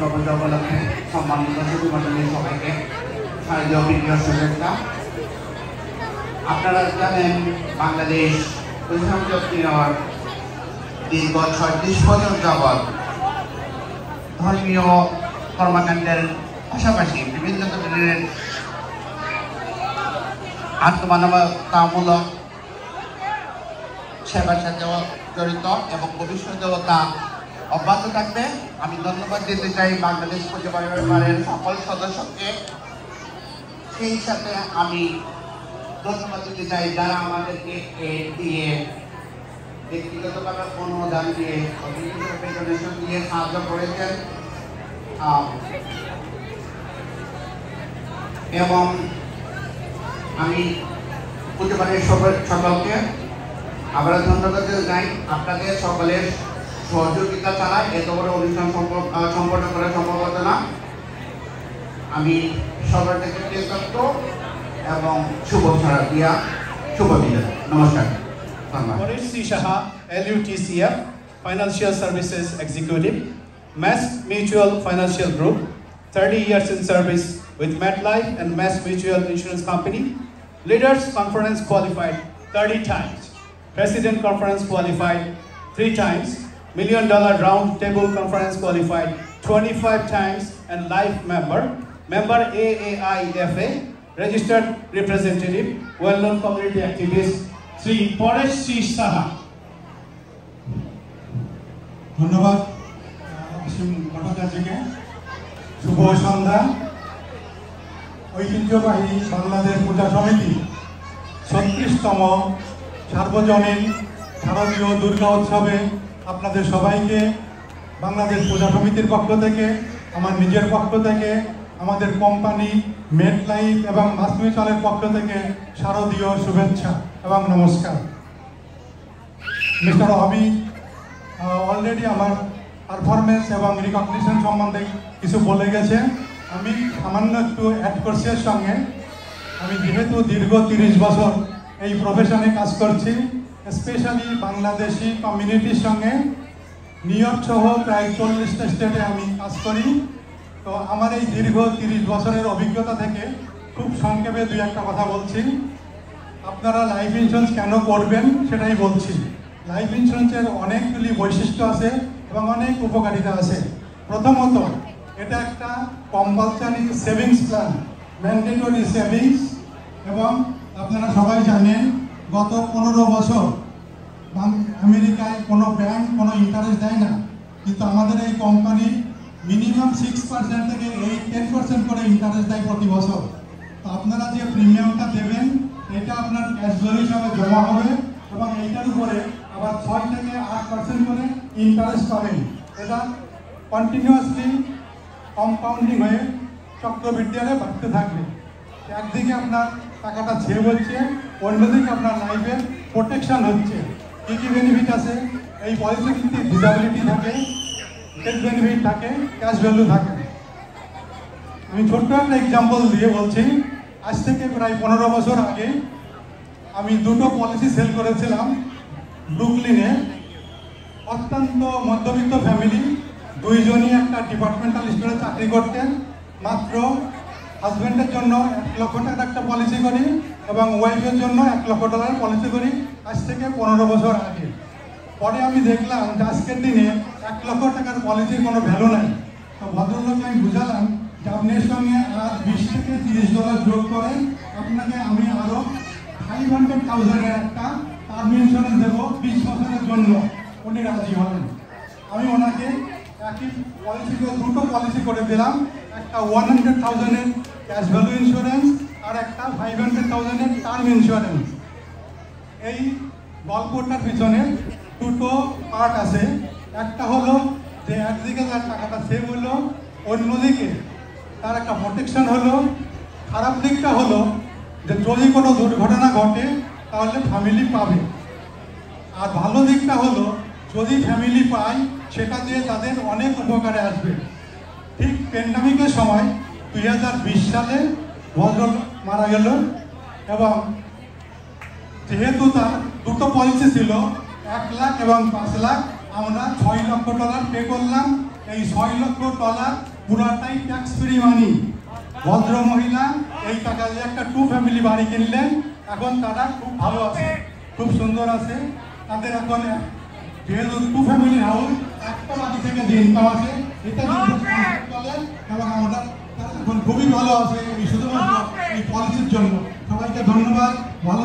দুর্গাপূজা উপলক্ষে সম্মানিত সুধীমণ্ডলীর সবাইকে শারদীয় প্রীতীয় শুভেচ্ছা। আপনারা জানেন বাংলাদেশ প্রজাতন্ত্রের দীর্ঘ 36 বছর যাবৎ ধর্মীয় কর্মকাণ্ডের পাশাপাশি বিভিন্ন ধরনের আত্মমানবতামূলক সেবার সাথেও জড়িত এবং ভবিষ্যতেও তা অব্যাহত থাকবে। আমি ধন্যবাদ দিতে চাই বাংলাদেশ পূজা পরিবারের সকল সদস্যকে। সেই সাথে আমি ধন্যবাদ দিতে চাই যারা আমাদেরকে দিয়ে ব্যক্তিগতভাবে অনুদান দিয়ে ডোনেশন দিয়ে সাহায্য করেছেন এবং আমি পরিবারের সকলকে আবার ধন্যবাদ দিতে চাই। আপনাদের সকলের সহযোগিতা ছাড়া এত বড় অনুষ্ঠান সম্পন্ন করা সম্ভব হতো না। আমি সবার থেকে কৃতজ্ঞ এবং শুভ শারদীয়া শুভ বিদায়। নমস্কার। Paresh C. Shaha, LUTCF, Financial Services Executive, Mass Mutual Financial Group, 30 years in service with MetLife and Mass Mutual Insurance Company. Leaders Conference qualified 30 times. President Conference qualified 3 times. $1 Million Round Table Conference qualified 25 times and life member AAIFA, registered representative, well-known community activist, Sri Paresh C. Shaha. ধন্যবাদ অসীম ভট্টাচার্যকে। শুভ সন্ধ্যা। ঐতিহ্যবাহী বাংলাদেশ পূজা সমিতি 36তম সার্বজনীন শারদীয় দুর্গা উৎসবে আপনাদের সবাইকে বাংলাদেশ পূজা সমিতির পক্ষ থেকে, আমার নিজের পক্ষ থেকে, আমাদের কোম্পানি মেটলাইফ এবং মাস মিউচুয়ালের পক্ষ থেকে শারদীয় শুভেচ্ছা এবং নমস্কার। মিস্টার অবি অলরেডি আমার পারফরমেন্স এবং রিকগনিশন সম্বন্ধে কিছু বলে গেছে। আমি সামান্য একটু অ্যাড করছি এর সঙ্গে। আমি যেহেতু দীর্ঘ 30 বছর এই প্রফেশনে কাজ করছি, স্পেশালি বাংলাদেশি কমিউনিটির সঙ্গে নিউ ইয়র্ক সহ প্রায় 40টা স্টেটে আমি কাজ করি। তো আমার এই দীর্ঘ 30 বছরের অভিজ্ঞতা থেকে খুব সংক্ষেপে দুই একটা কথা বলছি। আপনারা লাইফ ইন্স্যুরেন্স কেন করবেন সেটাই বলছি। লাইফ ইন্স্যুরেন্সের অনেকগুলি বৈশিষ্ট্য আছে এবং অনেক উপকারিতা আছে। প্রথমত, এটা একটা compulsory savings plan, mandatory savings. এবং আপনারা সবাই জানেন গত 15 বছর আমেরিকায় কোনো ব্যাংক কোনো ইন্টারেস্ট দেয় না, কিন্তু আমাদের এই কোম্পানি মিনিমাম 6% থেকে 10% করে ইন্টারেস্ট দেয় প্রতি বছর। তো আপনারা যে প্রিমিয়ামটা দেবেন এটা আপনার ক্যাশ ফ্লো হিসাবে জমা হবে এবং এইটার উপরে আবার 6 থেকে 8% করে ইন্টারেস্ট পাবেন। এটা কন্টিনিউয়াসলি কম্পাউন্ডিং হয়ে চক্রবৃদ্ধি হারে বাড়তে থাকবে। একদিকে আপনার টাকাটা সেভ হচ্ছে, অন্যদিকে আপনার লাইফের প্রোটেকশন হচ্ছে। কী কী বেনিফিট আছে এই পলিসিতে? ডিসেবিলিটি থাকে, ডেথ বেনিফিট থাকে, ক্যাশ ভ্যালু থাকে। আমি ছোট্ট একটা এক্সাম্পল দিয়ে বলছি। আজ থেকে প্রায় 15 বছর আগে আমি দুটো পলিসি সেল করেছিলাম ব্রুকলিনে। অত্যন্ত মধ্যবিত্ত ফ্যামিলি, দুইজনই একটা ডিপার্টমেন্টাল স্টোরে চাকরি করতেন। মাত্র হাজব্যান্ডের জন্য $1 লক্ষ টাকার একটা পলিসি করি এবং ওয়াইফের জন্য $1 লক্ষ পলিসি করি আজ থেকে 15 বছর আগে। পরে আমি দেখলাম যে আজকের দিনে $1 লক্ষ টাকার পলিসির কোনো ভ্যালু নাই। তো ভদ্রলোককে আমি বুঝালাম যে আপনার সঙ্গে আর $20 থেকে $30 যোগ করেন, আপনাকে আমি আরও 500,000 একটা টার্ম ইন্স্যুরেন্স দেবো 20 বছরের জন্য। উনি রাজি হলেন। আমি ওনাকে একই পলিসিতে দুটো পলিসি করে দিলাম, একটা 100,000 ক্যাশ ভ্যালু ইন্স্যুরেন্স আর একটা 500,000 টার্ম ইন্স্যুরেন্স। এই গল্পটার পিছনে দুটো পার্ট আছে। একটা হলো যে একদিকে তার টাকাটা সেভ হলো, অন্যদিকে তার একটা প্রোটেকশন হলো। খারাপ দিকটা হলো যে যদি কোনো দুর্ঘটনা ঘটে তাহলে ফ্যামিলি পাবে। আর ভালো দিকটা হলো যদি ফ্যামিলি পায় সেটা দিয়ে তাদের অনেক উপকারে আসবে। ঠিক প্যান্ডামিকের সময় 2020 সালে ভদ্রলোক মারা গেল এবং যেহেতু তার দুটো পলিসি ছিল, 1 লাখ এবং 5 লাখ, আমরা $6 লক্ষ পে করলাম এই 6 লক্ষ ডলার পুরাটাই ট্যাক্স ফ্রি মানি। ভদ্র মহিলা এই টাকা দিয়ে একটা 2 ফ্যামিলি বাড়ি কিনলেন, এখন তারা খুব ভালো আছে, খুব সুন্দর আছে। তাদের এখন যেহেতু 2 ফ্যামিলি হাউস, একটা বাড়ি থেকে যে ইনকাম আছে এটা চলে এবং আমরা এখন খুবই ভালো আছে এই শুধুমাত্র এই পলিসির জন্য। সবাইকে ধন্যবাদ, ভালো